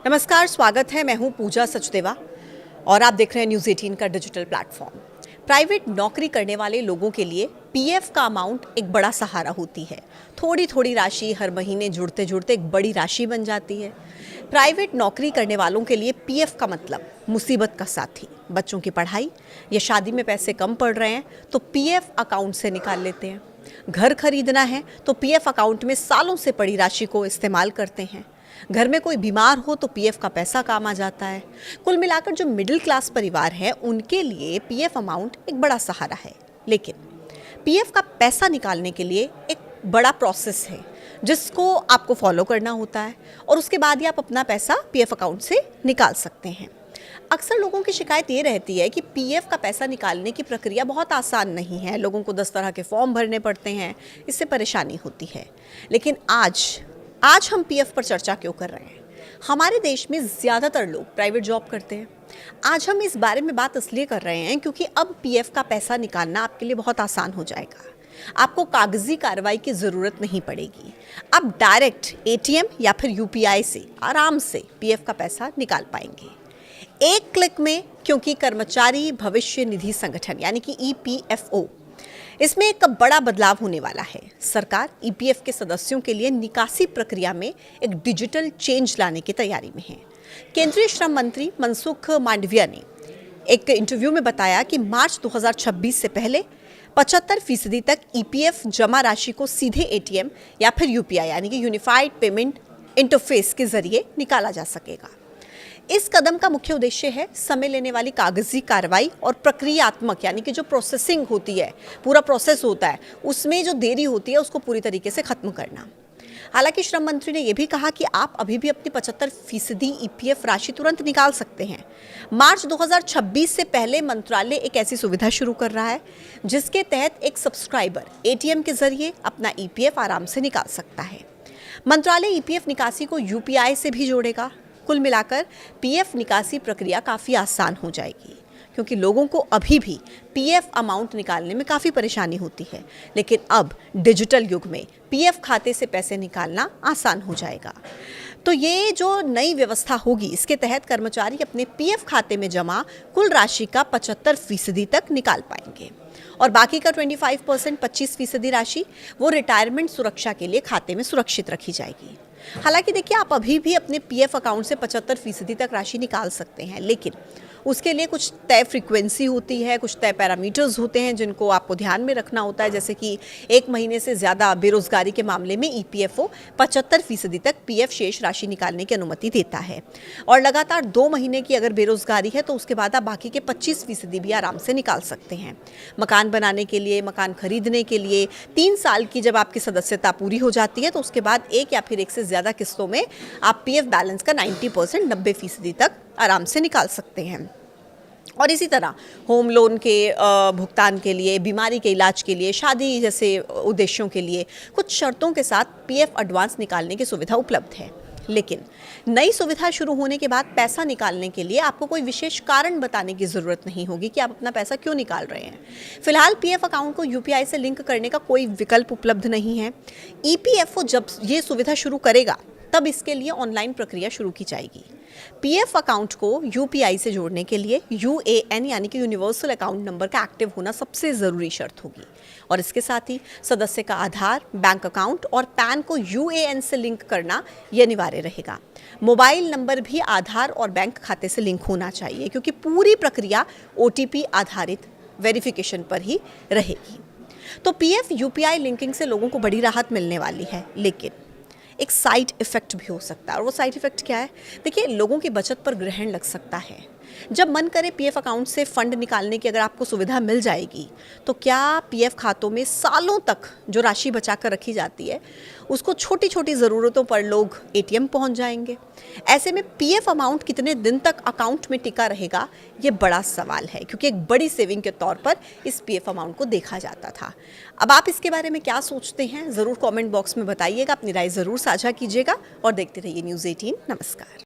नमस्कार, स्वागत है। मैं हूं पूजा सचदेवा और आप देख रहे हैं न्यूज़ 18 का डिजिटल प्लेटफॉर्म। प्राइवेट नौकरी करने वाले लोगों के लिए पीएफ का अमाउंट एक बड़ा सहारा होती है। थोड़ी थोड़ी राशि हर महीने जुड़ते जुड़ते एक बड़ी राशि बन जाती है। प्राइवेट नौकरी करने वालों के लिए पीएफ का मतलब मुसीबत का साथी। बच्चों की पढ़ाई या शादी में पैसे कम पड़ रहे हैं तो पीएफ अकाउंट से निकाल लेते हैं। घर खरीदना है तो पीएफ अकाउंट में सालों से पड़ी राशि को इस्तेमाल करते हैं। घर में कोई बीमार हो तो पीएफ का पैसा काम आ जाता है। कुल मिलाकर जो मिडिल क्लास परिवार है उनके लिए पीएफ अमाउंट एक बड़ा सहारा है। लेकिन पीएफ का पैसा निकालने के लिए एक बड़ा प्रोसेस है जिसको आपको फॉलो करना होता है और उसके बाद ही आप अपना पैसा पीएफ अकाउंट से निकाल सकते हैं। अक्सर लोगों की शिकायत ये रहती है कि पीएफ का पैसा निकालने की प्रक्रिया बहुत आसान नहीं है। लोगों को 10 तरह के फॉर्म भरने पड़ते हैं, इससे परेशानी होती है। लेकिन आज हम पीएफ पर चर्चा क्यों कर रहे हैं? हमारे देश में ज़्यादातर लोग प्राइवेट जॉब करते हैं। आज हम इस बारे में बात इसलिए कर रहे हैं क्योंकि अब पीएफ का पैसा निकालना आपके लिए बहुत आसान हो जाएगा। आपको कागजी कार्रवाई की ज़रूरत नहीं पड़ेगी। आप डायरेक्ट एटीएम या फिर यूपीआई से आराम से पीएफ का पैसा निकाल पाएंगे एक क्लिक में, क्योंकि कर्मचारी भविष्य निधि संगठन यानी कि ईपीएफओ, इसमें एक बड़ा बदलाव होने वाला है। सरकार ईपीएफ के सदस्यों के लिए निकासी प्रक्रिया में एक डिजिटल चेंज लाने की तैयारी में है। केंद्रीय श्रम मंत्री मनसुख मांडविया ने एक इंटरव्यू में बताया कि मार्च 2026 से पहले 75% तक ईपीएफ जमा राशि को सीधे एटीएम या फिर यूपीआई यानी कि यूनिफाइड पेमेंट इंटरफेस के जरिए निकाला जा सकेगा। इस कदम का मुख्य उद्देश्य है समय लेने वाली कागजी कार्रवाई और प्रक्रियात्मक यानी कि जो प्रोसेसिंग होती है, पूरा प्रोसेस होता है, उसमें जो देरी होती है उसको पूरी तरीके से खत्म करना। हालांकि श्रम मंत्री ने यह भी कहा कि आप अभी भी अपनी 75% ईपीएफ राशि तुरंत निकाल सकते हैं। मार्च 2026 से पहले मंत्रालय एक ऐसी सुविधा शुरू कर रहा है जिसके तहत एक सब्सक्राइबर एटीएम के जरिए अपना ईपीएफ आराम से निकाल सकता है। मंत्रालय ईपीएफ निकासी को यूपीआई से भी जोड़ेगा। कुल मिलाकर पीएफ निकासी प्रक्रिया काफ़ी आसान हो जाएगी, क्योंकि लोगों को अभी भी पीएफ अमाउंट निकालने में काफ़ी परेशानी होती है। लेकिन अब डिजिटल युग में पीएफ खाते से पैसे निकालना आसान हो जाएगा। तो ये जो नई व्यवस्था होगी, इसके तहत कर्मचारी अपने पीएफ खाते में जमा कुल राशि का 75% तक निकाल पाएंगे और बाकी का 25% 25% राशि वो रिटायरमेंट सुरक्षा के लिए खाते में सुरक्षित रखी जाएगी। हालांकि देखिए, आप अभी भी अपने पीएफ अकाउंट से 75% तक राशि निकाल सकते हैं, लेकिन उसके लिए कुछ तय फ्रीक्वेंसी होती है, कुछ तय पैरामीटर्स होते हैं जिनको आपको ध्यान में रखना होता है। जैसे कि 1 महीने से ज़्यादा बेरोजगारी के मामले में ईपीएफओ 75% तक पीएफ शेष राशि निकालने की अनुमति देता है और लगातार 2 महीने की अगर बेरोजगारी है तो उसके बाद आप बाकी के 25% भी आराम से निकाल सकते हैं। मकान बनाने के लिए, मकान खरीदने के लिए 3 साल की जब आपकी सदस्यता पूरी हो जाती है तो उसके बाद एक या फिर एक से ज़्यादा किस्तों में आप पीएफ बैलेंस का 90% 90% तक आराम से निकाल सकते हैं। और इसी तरह होम लोन के भुगतान के लिए, बीमारी के इलाज के लिए, शादी जैसे उद्देश्यों के लिए कुछ शर्तों के साथ पीएफ एडवांस निकालने की सुविधा उपलब्ध है। लेकिन नई सुविधा शुरू होने के बाद पैसा निकालने के लिए आपको कोई विशेष कारण बताने की ज़रूरत नहीं होगी कि आप अपना पैसा क्यों निकाल रहे हैं। फिलहाल पीएफ अकाउंट को यूपीआई से लिंक करने का कोई विकल्प उपलब्ध नहीं है। ईपीएफओ जब ये सुविधा शुरू करेगा तब इसके लिए ऑनलाइन प्रक्रिया शुरू की जाएगी। पीएफ अकाउंट को यूपीआई से जोड़ने के लिए यूएएन यानी कि यूनिवर्सल अकाउंट नंबर का एक्टिव होना सबसे ज़रूरी शर्त होगी और इसके साथ ही सदस्य का आधार, बैंक अकाउंट और पैन को यूएएन से लिंक करना यह अनिवार्य रहेगा। मोबाइल नंबर भी आधार और बैंक खाते से लिंक होना चाहिए, क्योंकि पूरी प्रक्रिया ओटीपी आधारित वेरिफिकेशन पर ही रहेगी। तो पीएफ यूपीआई लिंकिंग से लोगों को बड़ी राहत मिलने वाली है, लेकिन एक साइड इफ़ेक्ट भी हो सकता है। और वो साइड इफ़ेक्ट क्या है? देखिए, लोगों की बचत पर ग्रहण लग सकता है। जब मन करे पीएफ अकाउंट से फंड निकालने की अगर आपको सुविधा मिल जाएगी तो क्या पीएफ खातों में सालों तक जो राशि बचा कर रखी जाती है उसको छोटी छोटी ज़रूरतों पर लोग एटीएम पहुंच जाएंगे। ऐसे में पीएफ अमाउंट कितने दिन तक अकाउंट में टिका रहेगा, ये बड़ा सवाल है, क्योंकि एक बड़ी सेविंग के तौर पर इस पीएफ अमाउंट को देखा जाता था। अब आप इसके बारे में क्या सोचते हैं, ज़रूर कॉमेंट बॉक्स में बताइएगा, अपनी राय ज़रूर साझा कीजिएगा और देखते रहिए न्यूज़ 18। नमस्कार।